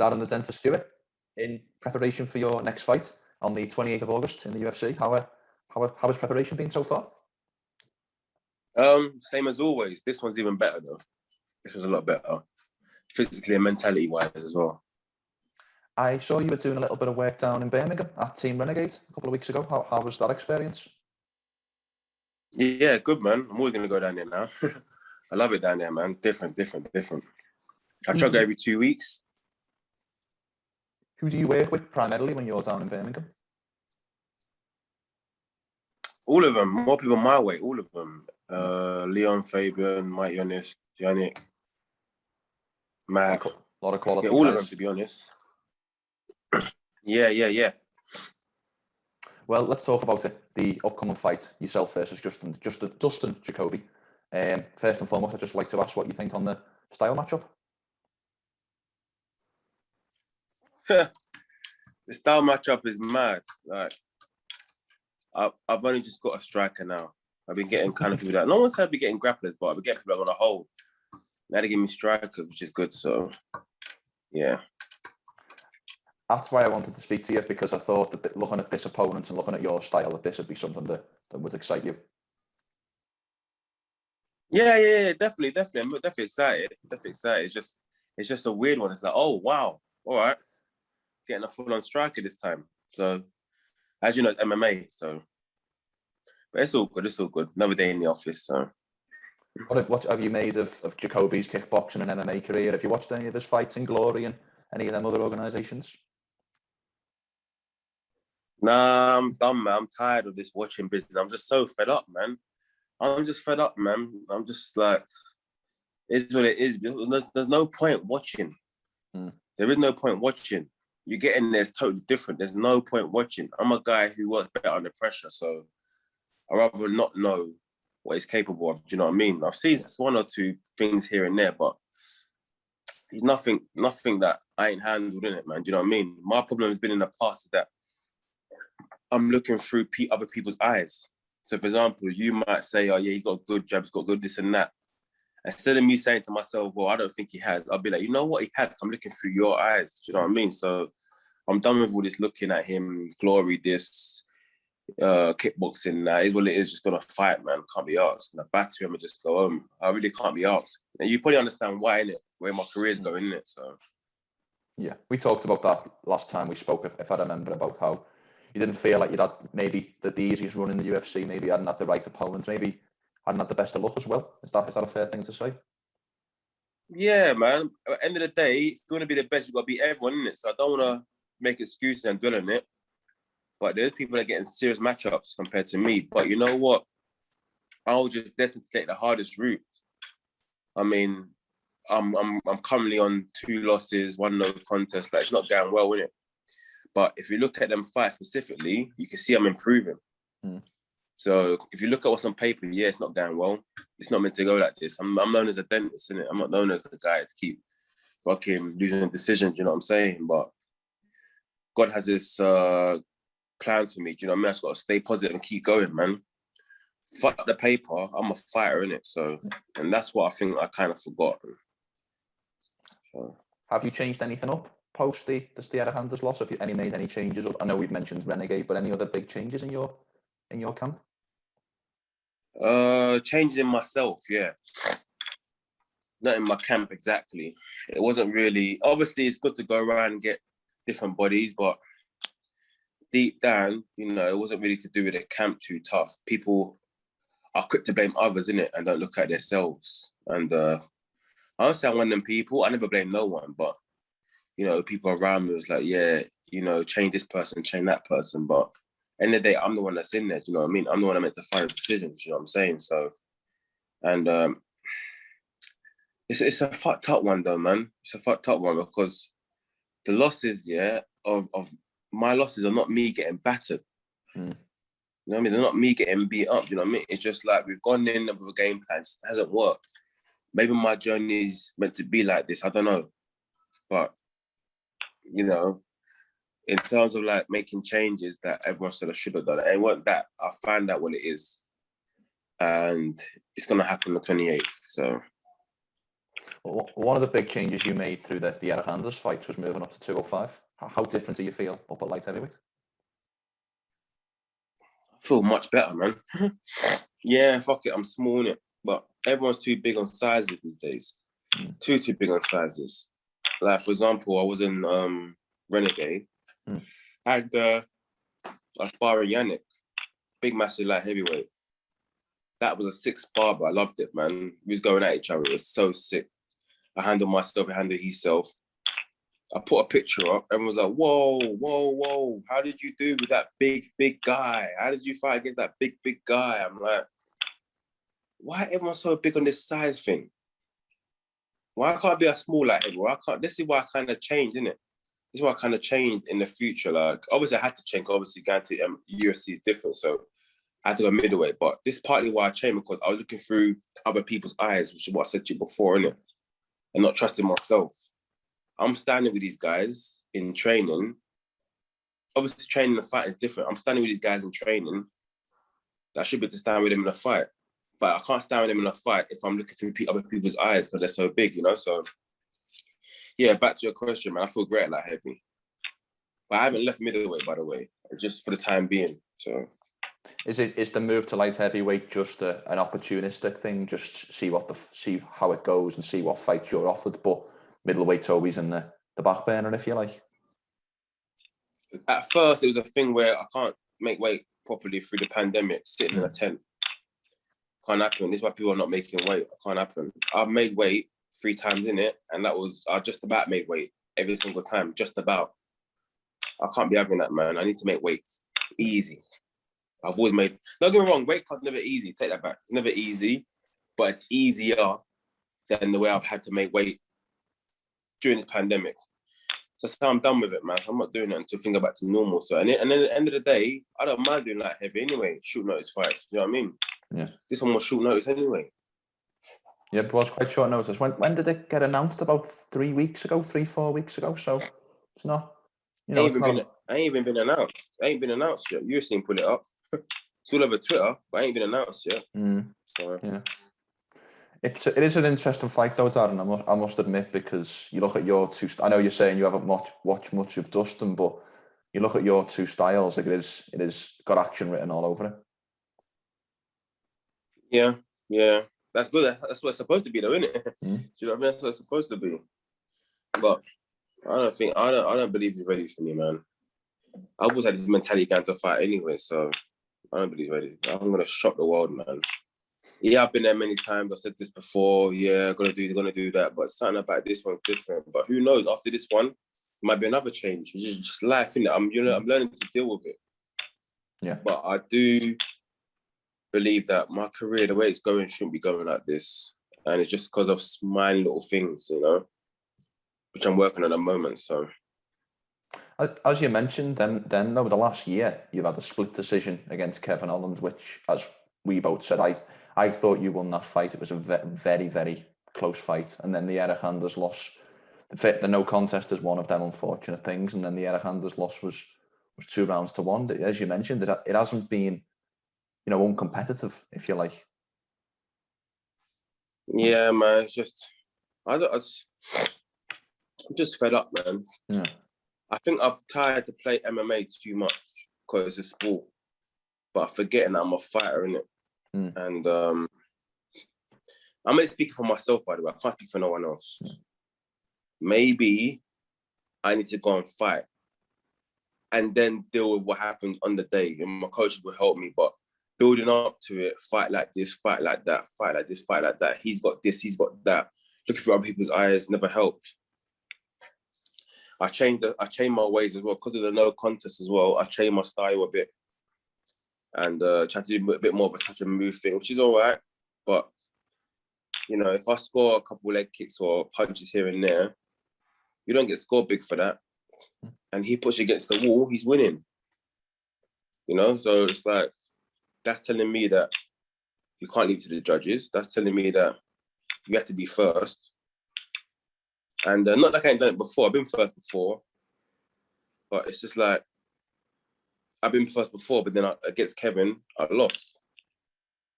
Darren the Stewart in preparation for your next fight on the 28th of August in the UFC. How has preparation been so far? Same as always. This one's even better though. This was a lot better, physically and mentality-wise as well. I saw you were doing a little bit of work down in Birmingham at Team Renegade a couple of weeks ago. How was that experience? Yeah, good, man. I'm always going to go down there now. I love it down there, man. Different. I try to go every 2 weeks. Who do you work with primarily when you're down in Birmingham? All of them. More people my way. All of them. Leon, Fabian, Mike Yonis, Yannick, Matt. A lot of quality. Yeah, all of them, to be honest. Yeah. Well, let's talk about it. The upcoming fight, yourself versus Dustin Jacoby. First and foremost, I'd just like to ask what you think on the style matchup. The style matchup is mad. Like, I've only just got a striker now. I've been getting kind of people that no one said I'd be getting grapplers, but I've been getting people that want to hold. Now they give me strikers, which is good. So, yeah. That's why I wanted to speak to you, because I thought that looking at this opponent and looking at your style, that this would be something that would excite you. Yeah, definitely. I'm definitely excited. It's just a weird one. It's like, oh wow, all right, getting a full-on striker this time. So, as you know, it's MMA. So, but it's all good. Another day in the office. So, what have you made of Jacoby's kickboxing and MMA career? Have you watched any of his fights in Glory and any of them other organisations? Nah, I'm done, man. I'm tired of this watching business. I'm just so fed up, man. I'm just fed up, man. I'm just like, it's what it is. There's no point watching. There is no point watching. You get in there, it's totally different. There's no point watching. I'm a guy who works better under pressure, so I'd rather not know what he's capable of. Do you know what I mean? I've seen one or two things here and there, but he's nothing that I ain't handled in it, man. Do you know what I mean? My problem has been in the past that I'm looking through other people's eyes. So, for example, you might say, oh, yeah, he's got good jabs, got good this and that. Instead of me saying to myself, well, I don't think he has, I'll be like, you know what, he has. I'm looking through your eyes. Do you know what I mean? So I'm done with all this looking at him, glory, this, kickboxing. That is what it is, just going to fight, man. Can't be asked. And I batter him and just go home. I really can't be asked. And you probably understand why, innit? Where my career's going, innit? So. Yeah, we talked about that last time we spoke, if I remember, about how you didn't feel like you'd had maybe the easiest run in the UFC, maybe you hadn't had the right opponents, maybe hadn't had the best of luck as well. Is that a fair thing to say? Yeah, man. At the end of the day, if you want to be the best, you've got to beat everyone, innit? So I don't want to make excuses and dwell on it. But there's people that are getting serious matchups compared to me. But you know what? I was just destined to take the hardest route. I mean, I'm currently on 2 losses, 1 no contest. Like, it's not going well, innit? But if you look at them fights specifically, you can see I'm improving. So if you look at what's on paper, yeah, it's not going well. It's not meant to go like this. I'm known as a dentist, innit? I'm not known as a guy to keep fucking losing decisions, you know what I'm saying? But God has this plan for me, do you know what I mean? I just got to stay positive and keep going, man. Fuck the paper, I'm a fighter, innit? So, and that's what I think I kind of forgot. So. Have you changed anything up post the Adesanya loss? Have you made any changes? I know we've mentioned Renegade, but any other big changes in your camp? Changes in myself, yeah. Not in my camp exactly. It wasn't really. Obviously, it's good to go around and get different bodies, but deep down, you know, it wasn't really to do with the camp too tough. People are quick to blame others, innit, and don't look at themselves. And I don't say I'm one of them people. I never blame no one, but you know, people around me was like, yeah, you know, change this person, change that person. But end of the day, I'm the one that's in there, do you know what I mean? I'm the one that meant to find decisions, you know what I'm saying? So, and it's a fucked up one though, man. It's a fucked up one because the losses, yeah, of my losses are not me getting battered. You know what I mean? They're not me getting beat up, you know what I mean? It's just like we've gone in with a game plan, it hasn't worked. Maybe my journey's meant to be like this, I don't know. But, you know, in terms of like making changes that everyone said I should have done, it wasn't that. I found out what it is. And it's going to happen on the 28th, so. One of the big changes you made through the Alejandro's fights was moving up to 205. How different do you feel up at light heavyweight? I feel much better, man. Yeah, fuck it, I'm small, innit? But everyone's too big on sizes these days. Too big on sizes. Like, for example, I was in Renegade, and I was sparring Yannick, big, massive, light heavyweight. That was a sick spar, but I loved it, man. We was going at each other. It was so sick. I handled myself, he handled himself. I put a picture up. Everyone was like, whoa, whoa, whoa. How did you do with that big, big guy? How did you fight against that big, big guy? I'm like, why everyone so big on this size thing? Why can't I be a small light heavyweight? Why can't? This is why I kind of changed, isn't it? This is why I kind of changed in the future. Like, obviously, I had to change. Obviously, going to UFC is different, so I had to go middleweight. But this is partly why I changed, because I was looking through other people's eyes, which is what I said to you before, innit? And not trusting myself. I'm standing with these guys in training. Obviously, training and fight is different. I'm standing with these guys in training. I should be able to stand with them in a fight. But I can't stand with them in a fight if I'm looking through other people's eyes because they're so big, you know? So, yeah, back to your question, man. I feel great at light heavy. But I haven't left middleweight, by the way, just for the time being. So, is the move to light heavyweight just an opportunistic thing? Just see how it goes and see what fights you're offered, but middleweight's always in the back burner, if you like. At first, it was a thing where I can't make weight properly through the pandemic, sitting in a tent. Can't happen. This is why people are not making weight. It can't happen. I've made weight 3 times in it, and that was I just about made weight every single time, just about. I can't be having that, man. I need to make weight easy. I've always made. Don't get me wrong, weight cut's never easy. Take that back. It's never easy, but it's easier than the way I've had to make weight during this pandemic. So I'm done with it, man. I'm not doing it until things go back to normal. So and then at the end of the day, I don't mind doing light heavy anyway. Short notice fights. You know what I mean? Yeah. This one was short notice anyway. Yeah, it was quite short notice. When did it get announced? About 3 weeks ago, 3-4 weeks ago. So it's not, you know, I ain't even been announced. I ain't been announced yet. You've seen put it up. It's all over Twitter, but I ain't been announced yet. So. Yeah. It is an interesting fight though, Darren. I must admit, because you look at your two. I know you're saying you haven't watched much of Dustin, but you look at your two styles. Like it is got action written all over it. Yeah, that's good. That's what it's supposed to be, though, isn't it? Do you know what I mean? That's what it's supposed to be. But I don't believe he's ready for me, man. I've always had this mentality going to fight anyway, so I don't believe he's ready. I'm gonna shock the world, man. Yeah, I've been there many times. I've said this before. Yeah, gonna do that. But something about this one's different. But who knows? After this one, it might be another change. It's just life, innit? I'm learning to deal with it. Yeah. But I do believe that my career, the way it's going, shouldn't be going like this. And it's just because of small little things, you know, which I'm working on at the moment. So, as you mentioned, then over the last year, you've had a split decision against Kevin Holland, which, as we both said, I thought you won that fight. It was a very, very close fight. And then the Erehander's loss, the no contest is one of them unfortunate things. And then the Erehander's loss was 2 rounds to 1. As you mentioned, it hasn't been, you know, uncompetitive, if you like. Yeah, man, it's just, I'm just fed up, man. Yeah. I think I've tried to play MMA too much because it's a sport, but I'm forgetting that I'm a fighter, innit? And I'm only speaking for myself, by the way. I can't speak for no one else. Maybe I need to go and fight and then deal with what happens on the day. And my coaches will help me, but building up to it, fight like this, fight like that, fight like this, fight like that. He's got this, he's got that. Looking through other people's eyes never helped. I changed my ways as well because of the no contest as well. I changed my style a bit and tried to do a bit more of a touch and move thing, which is all right. But you know, if I score a couple leg kicks or punches here and there, you don't get scored big for that. And he pushes against the wall, he's winning. You know, so it's like, that's telling me that you can't leave to the judges. That's telling me that you have to be first. And not like I ain't done it before. I've been first before. But it's just like, I've been first before, but then against Kevin, I lost.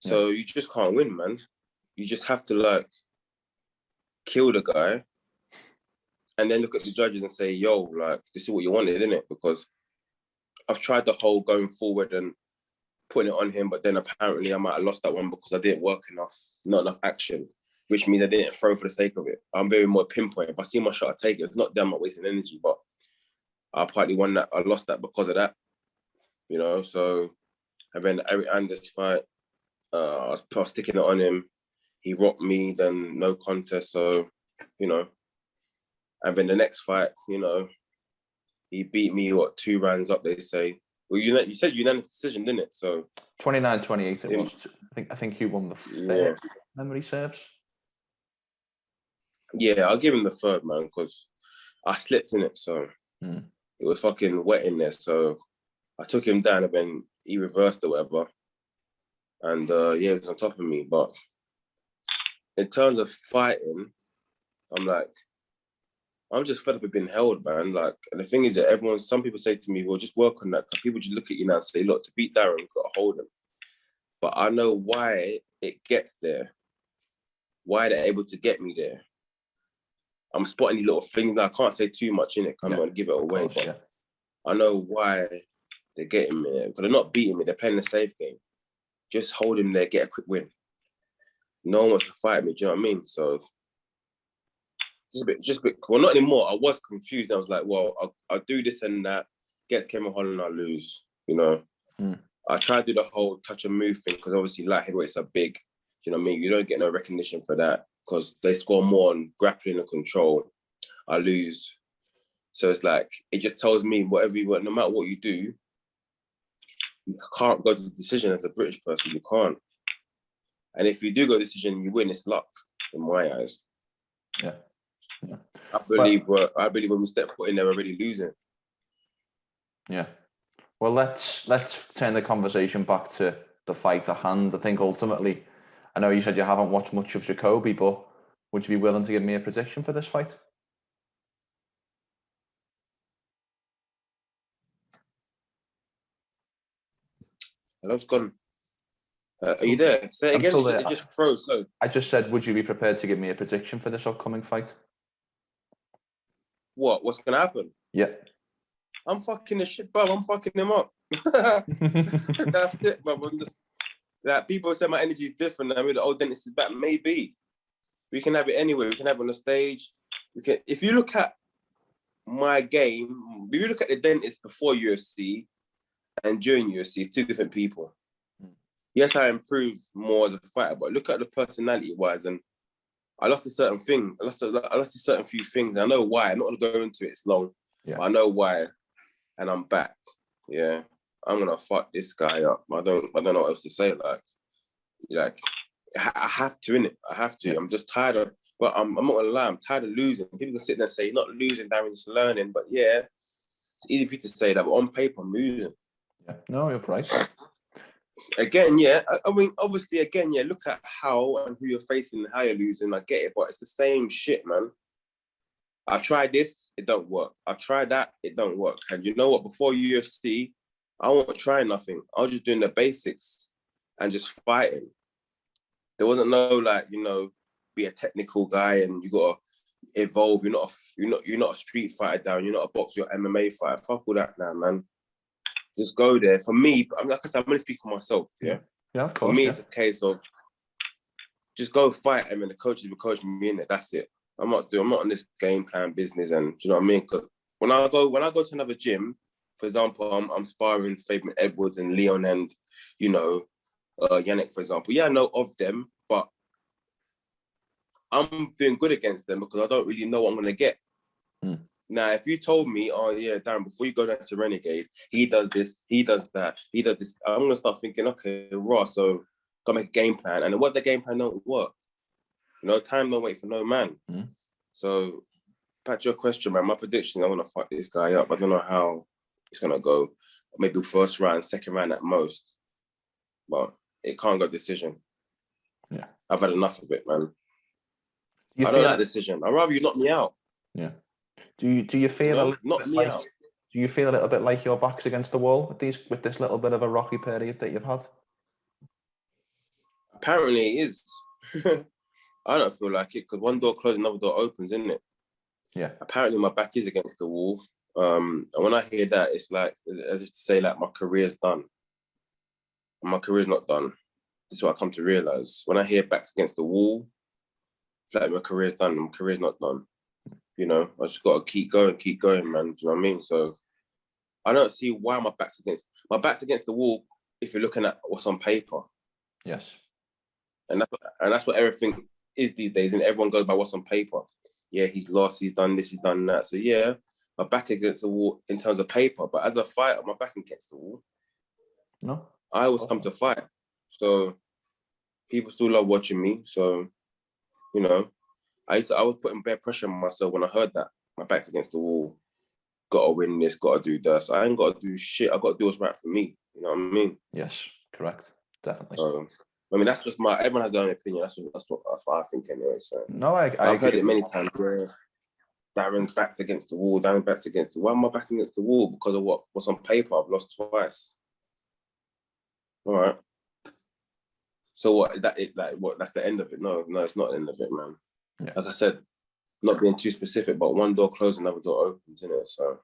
So you just can't win, man. You just have to, like, kill the guy, and then look at the judges and say, yo, like, this is what you wanted, isn't it? Because I've tried the whole going forward and putting it on him, but then apparently I might have lost that one because I didn't work enough, not enough action, which means I didn't throw for the sake of it. I'm very more pinpoint. If I see my shot, I take it. It's not that I'm not wasting energy, but I partly won that. I lost that because of that, you know. So, and then Eric Anders fight, I was sticking it on him. He rocked me, then no contest. So, you know, and then the next fight, you know, he beat me, 2 rounds up, they say. Well, you said unanimous decision, didn't it? So 29-28 it was. I think he won the third, memory serves. Yeah, I'll give him the third, man, because I slipped in it. So it was fucking wet in there. So I took him down and then he reversed or whatever. And yeah, he was on top of me. But in terms of fighting, I'm just fed up with being held, man. Like, and the thing is that some people say to me, well, just work on that. People just look at you now and say, look, to beat Darren, you've got to hold him. But I know why it gets there, why they're able to get me there. I'm spotting these little things that I can't say too much in it, come on, give it away. Course, but I know why they're getting me there, because they're not beating me, they're playing the safe game. Just hold him there, get a quick win. No one wants to fight me, do you know what I mean? So just a bit, well, not anymore. I was confused. I was like, well, I'll do this and that. Gets Kevin Holland, I lose, you know. I tried to do the whole touch and move thing because obviously light heavyweights are big. You know what I mean? You don't get no recognition for that because they score more on grappling and control. I lose. So it's like, it just tells me no matter what you do, you can't go to the decision as a British person. You can't. And if you do go to decision, you win, it's luck in my eyes. Yeah. I believe when we step foot in there, we're already losing. Yeah. Well, let's turn the conversation back to the fight at hand. I think ultimately, I know you said you haven't watched much of Jacoby, but would you be willing to give me a prediction for this fight? Hello, it's gone. Are you there? Say it again. It just froze. So I just said, would you be prepared to give me a prediction for this upcoming fight? What's going to happen? Yeah. I'm fucking the shit, bro. I'm fucking him up. That's it, bro. Like, people say my energy is different. I mean, the old dentist is back. Maybe. We can have it anyway. We can have it on the stage. If you look at my game, if you look at the dentist before UFC and during UFC, it's two different people. Yes, I improved more as a fighter, but look at the personality-wise, and I lost a certain thing. I lost a certain few things. I know why. I'm not going to go into it. It's long. Yeah. But I know why. And I'm back. Yeah. I'm going to fuck this guy up. I don't know what else to say. Like I have to, innit? I have to. Yeah. I'm just tired of, but I'm not going to lie. I'm tired of losing. People can sit there and say, you're not losing, Darren's learning. But yeah, it's easy for you to say that. But on paper, I'm losing. Yeah. No, you're right. Again, yeah. I mean, obviously, again, yeah, look at how and who you're facing and how you're losing. I get it, but it's the same shit, man. I tried this, it don't work. I tried that, it don't work. And you know what? Before UFC, I wasn't trying nothing. I was just doing the basics and just fighting. There wasn't no, like, you know, be a technical guy and you gotta evolve. You're not a street fighter down. You're not a boxer. You're an MMA fighter. Fuck all that now, man. Just go there. For me, like I said, I'm going to speak for myself, yeah? Yeah, of course. For me, it's a case of just go fight him and the coaches will coach me in it. That's it. I'm not on this game plan business, and do you know what I mean? Because when I go to another gym, for example, I'm sparring Fabian Edwards and Leon and, you know, Yannick, for example. Yeah, I know of them, but I'm doing good against them because I don't really know what I'm going to get. Now, if you told me, oh yeah, Darren, before you go down to Renegade, he does this, he does that, he does this, I'm going to start thinking, okay, raw, so got to make a game plan. And what the game plan don't work. You know, time don't wait for no man. So, back to your question, man, my prediction, I want to fuck this guy up. I don't know how it's going to go. Maybe first round, second round at most. But it can't go decision. Yeah. I've had enough of it, man. I don't like decision. I'd rather you knock me out. Yeah. Do you feel Do you feel a little bit like your back's against the wall with this little bit of a rocky period that you've had? Apparently it is. I don't feel like it because one door closes, another door opens, isn't it? Yeah. Apparently, my back is against the wall. And when I hear that, it's like as if to say like my career's done. And my career's not done. This is what I come to realize. When I hear back's against the wall, it's like my career's done. My career's not done. You know, I just got to keep going, man. Do you know what I mean? So I don't see why my back's against the wall if you're looking at what's on paper. Yes. And that's what everything is these days, and everyone goes by what's on paper. Yeah, he's lost, he's done this, he's done that. So yeah, my back against the wall in terms of paper, but as a fighter, my back against the wall. No. I always come to fight. So people still love watching me. So, you know, I was putting bare pressure on myself when I heard that. My back's against the wall. Gotta win this, gotta do that. So I ain't gotta do shit. I gotta do what's right for me. You know what I mean? Yes, correct. Definitely. I mean, that's just everyone has their own opinion. That's what I think anyway. So no, I I've agree. heard it many times where Darren's back's against the wall, Darren's back's against the wall. Why am I back against the wall? Because of what's on paper. I've lost twice. All right. So what is that? That's the end of it? No, it's not the end of it, man. Yeah. Like I said, not being too specific, but one door closes, another door opens, isn't it? So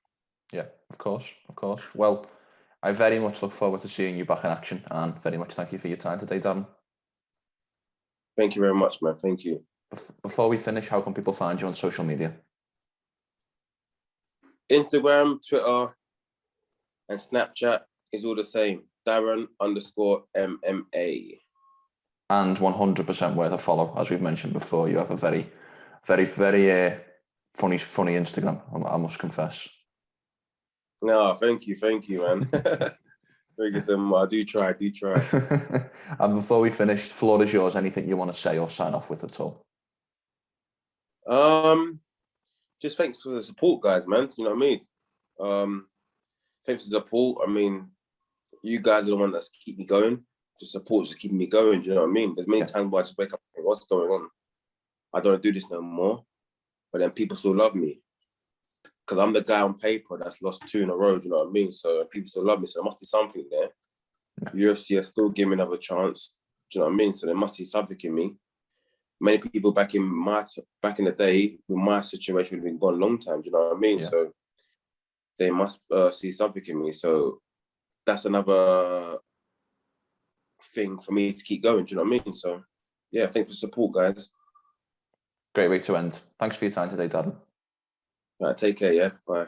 yeah, of course. Well, I very much look forward to seeing you back in action, and very much thank you for your time today, Darren. Thank you very much, man. Thank you. Before we finish, how can people find you on social media? Instagram, Twitter, and Snapchat is all the same. Darren_MMA. And 100% worth a follow. As we've mentioned before, you have a very, very, very funny Instagram, I must confess. No, thank you, man. Thank you so much. I do try. And before we finish, the floor is yours. Anything you want to say or sign off with at all? Just thanks for the support, guys, man. You know what I mean? Thanks for the support. I mean, you guys are the one that's keep me going. The support is keeping me going. Do you know what I mean? There's many times where I just wake up and think, what's going on? I don't want to do this no more. But then people still love me. Because I'm the guy on paper that's lost 2 in a row, do you know what I mean? So people still love me. So there must be something there. UFC are still giving me another chance. Do you know what I mean? So they must see something in me. Many people back in the day, with my situation, would have been gone a long time. Do you know what I mean? Yeah. So they must see something in me. So that's another thing for me to keep going. Do you know what I mean? So yeah, thanks for support, guys. Great way to end. Thanks for your time today, Darren. Right, take care. Yeah, bye.